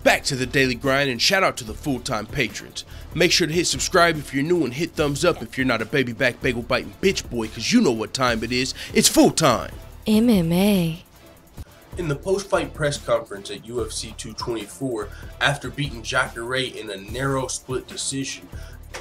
Back to the daily grind, and shout out to the full-time patrons. Make sure to hit subscribe if you're new and hit thumbs up if you're not a baby back bagel biting bitch boy, cause you know what time it is. It's full time. MMA. In the post-fight press conference at UFC 224, after beating Jacare in a narrow split decision,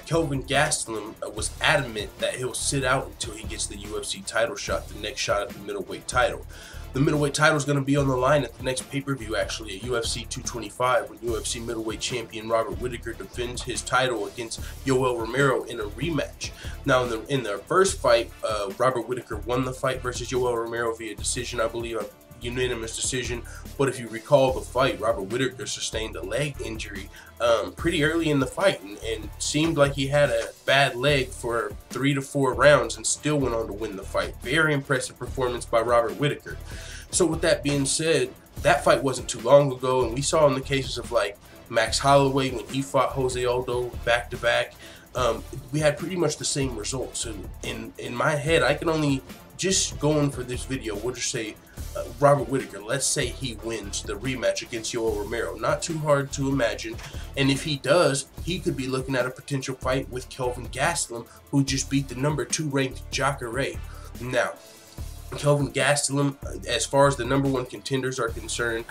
Kelvin Gastelum was adamant that he'll sit out until he gets the UFC title shot, the next shot at the middleweight title. The middleweight title is going to be on the line at the next pay-per-view, actually, at UFC 225, when UFC middleweight champion Robert Whittaker defends his title against Yoel Romero in a rematch. Now, in their first fight, Robert Whittaker won the fight versus Yoel Romero via decision, I believe, a unanimous decision. But if you recall the fight, Robert Whittaker sustained a leg injury pretty early in the fight and seemed like he had a bad leg for 3 to 4 rounds and still went on to win the fight. Very impressive performance by Robert Whittaker. So with that being said, that fight wasn't too long ago, and we saw in the cases of like Max Holloway when he fought Jose Aldo back to back, we had pretty much the same results. And in my head, I can only, just going for this video, we'll just say Robert Whittaker, let's say he wins the rematch against Yoel Romero. Not too hard to imagine. And if he does, he could be looking at a potential fight with Kelvin Gastelum, who just beat the #2 ranked Jacare. Now, Kelvin Gastelum, as far as the #1 contenders are concerned,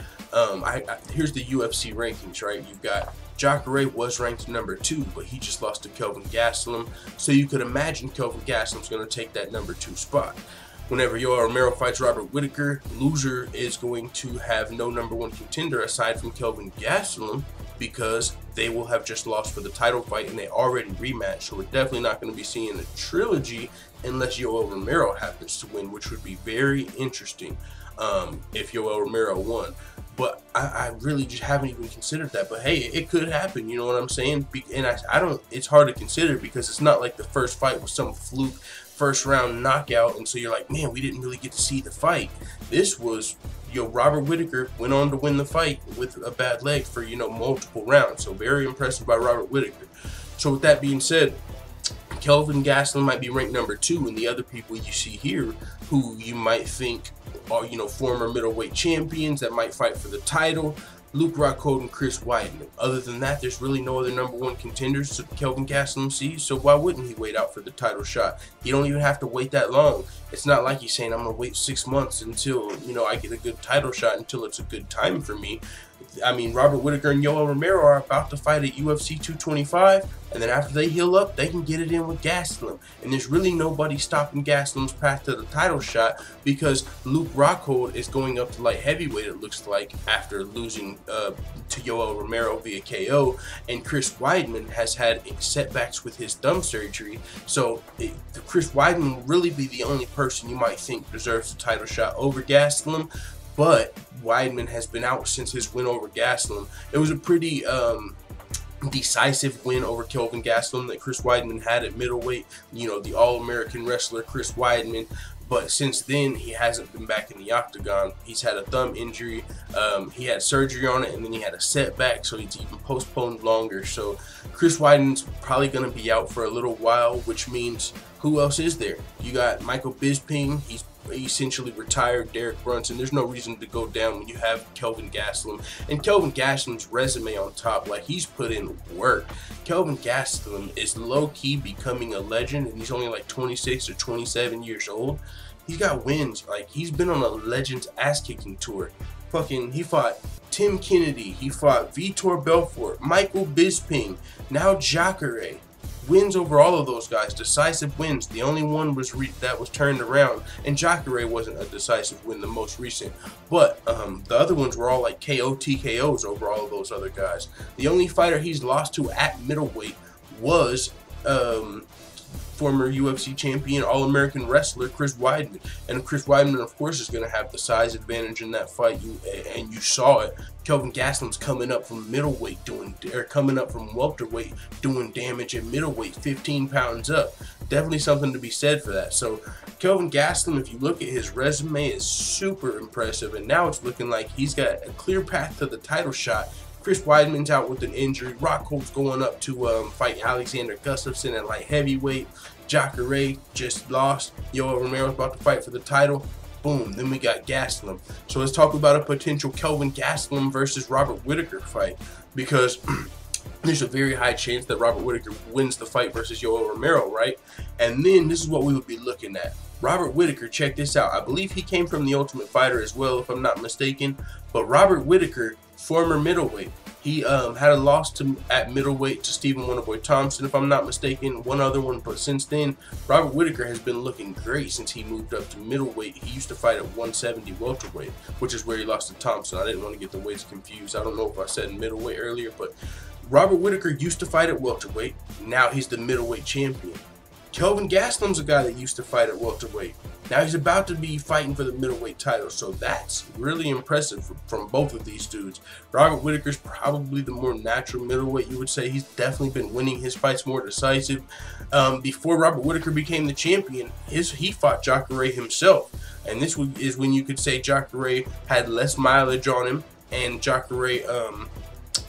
here's the UFC rankings, right? You've got Jacare was ranked #2, but he just lost to Kelvin Gastelum. So you could imagine Kelvin Gastelum's going to take that #2 spot. Whenever Yoel Romero fights Robert Whittaker, loser is going to have no #1 contender aside from Kelvin Gastelum, because they will have just lost for the title fight and they already rematched. So we're definitely not going to be seeing a trilogy unless Yoel Romero happens to win, which would be very interesting if Yoel Romero won. But I really just haven't even considered that. But hey, it could happen, you know what I'm saying? And I don't, it's hard to consider because it's not like the first fight was some fluke first round knockout, and so you're like, man, we didn't really get to see the fight. This was, Robert Whittaker went on to win the fight with a bad leg for, multiple rounds. So very impressive by Robert Whittaker. So with that being said, Kelvin Gastelum might be ranked #2, and the other people you see here who you might think are, former middleweight champions that might fight for the title, Luke Rockhold and Chris Weidman. Other than that, there's really no other #1 contenders that Kelvin Gastelum sees, so why wouldn't he wait out for the title shot? You don't even have to wait that long. It's not like he's saying, I'm going to wait 6 months until, I get a good title shot, until it's a good time for me. I mean, Robert Whittaker and Yoel Romero are about to fight at UFC 225, and then after they heal up, they can get it in with Gastelum. And there's really nobody stopping Gastelum's path to the title shot, because Luke Rockhold is going up to light heavyweight, it looks like, after losing to Yoel Romero via KO, and Chris Weidman has had setbacks with his thumb surgery. So Chris Weidman will really be the only person you might think deserves the title shot over Gastelum. But Weidman has been out since his win over Gastelum. It was a pretty decisive win over Kelvin Gastelum that Chris Weidman had at middleweight. The All-American wrestler Chris Weidman. But since then, he hasn't been back in the octagon. He's had a thumb injury. He had surgery on it, and then he had a setback, so he's even postponed longer. So Chris Weidman's probably going to be out for a little while, which means who else is there? You got Michael Bisping. He's essentially retired. Derek Brunson. There's no reason to go down when you have Kelvin Gastelum. And Kelvin Gastelum's resume on top, like, he's put in work. Kelvin Gastelum is low-key becoming a legend, and he's only like 26 or 27 years old. He's got wins. Like, he's been on a Legends ass-kicking tour. He fought Tim Kennedy. He fought Vitor Belfort, Michael Bisping, now Jacare. Wins over all of those guys, decisive wins. The only one that was turned around, and Jacare wasn't a decisive win, the most recent. But the other ones were all like KO, TKOs over all of those other guys. The only fighter he's lost to at middleweight was former UFC champion, All-American wrestler Chris Weidman. And Chris Weidman, of course, is going to have the size advantage in that fight, and you saw it. Kelvin Gastelum's coming up from middleweight coming up from welterweight doing damage at middleweight, 15 pounds up. Definitely something to be said for that. So Kelvin Gastelum, if you look at his resume, is super impressive, and now it's looking like he's got a clear path to the title shot. Chris Weidman's out with an injury. Rockhold's going up to fight Alexander Gustafsson at light heavyweight. Jacare just lost. Yoel Romero's about to fight for the title. Boom. Then we got Gastelum. So let's talk about a potential Kelvin Gastelum versus Robert Whittaker fight, because there's a very high chance that Robert Whittaker wins the fight versus Yoel Romero, right? And then this is what we would be looking at. Robert Whittaker, check this out. I believe he came from the Ultimate Fighter as well, if I'm not mistaken. But Robert Whittaker, former middleweight, he had a loss at middleweight to Stephen Wonderboy Thompson, if I'm not mistaken, one other one. But since then, Robert Whittaker has been looking great since he moved up to middleweight. He used to fight at 170 welterweight, which is where he lost to Thompson. I didn't want to get the weights confused. I don't know if I said middleweight earlier, but Robert Whittaker used to fight at welterweight. Now he's the middleweight champion. Kelvin Gastelum's a guy that used to fight at welterweight. Now he's about to be fighting for the middleweight title, so that's really impressive from both of these dudes. Robert Whittaker's probably the more natural middleweight, you would say. He's definitely been winning his fights more decisive. Before Robert Whittaker became the champion, he fought Jacare himself, and this is when you could say Jacare had less mileage on him, and Jacare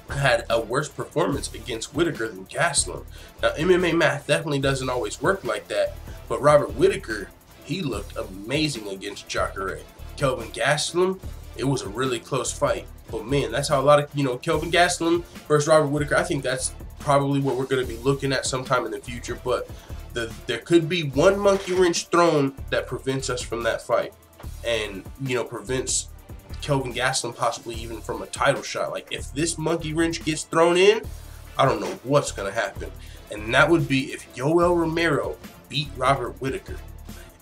had a worse performance against Whittaker than Gastelum. Now, MMA math definitely doesn't always work like that, but Robert Whittaker, he looked amazing against Jacare. Kelvin Gastelum, it was a really close fight. But man, that's how a lot of, Kelvin Gastelum versus Robert Whittaker, I think that's probably what we're going to be looking at sometime in the future. But there could be one monkey wrench thrown that prevents us from that fight, and, prevents Kelvin Gastelum possibly even from a title shot. Like, if this monkey wrench gets thrown in, I don't know what's going to happen. And that would be if Yoel Romero beat Robert Whittaker.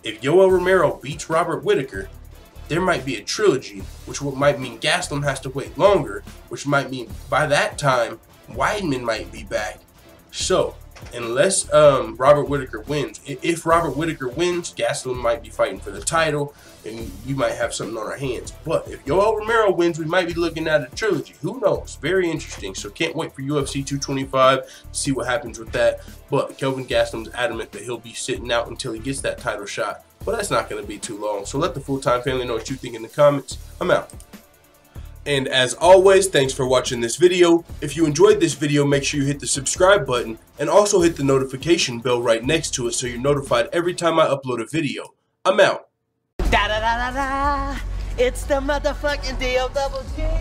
If Yoel Romero beats Robert Whittaker, there might be a trilogy, which might mean Gastelum has to wait longer, which might mean by that time, Weidman might be back. So, unless Robert Whittaker wins, if Robert Whittaker wins, Gastelum might be fighting for the title, and you might have something on our hands. But if Yoel Romero wins, we might be looking at a trilogy. Who knows? Very interesting. So can't wait for UFC 225 to see what happens with that. But Kelvin Gastelum's adamant that he'll be sitting out until he gets that title shot. But that's not going to be too long. So let the full-time family know what you think in the comments. I'm out. And as always, thanks for watching this video. If you enjoyed this video, make sure you hit the subscribe button and also hit the notification bell right next to it so you're notified every time I upload a video. I'm out. Da da da da da. It's the motherfucking DOG.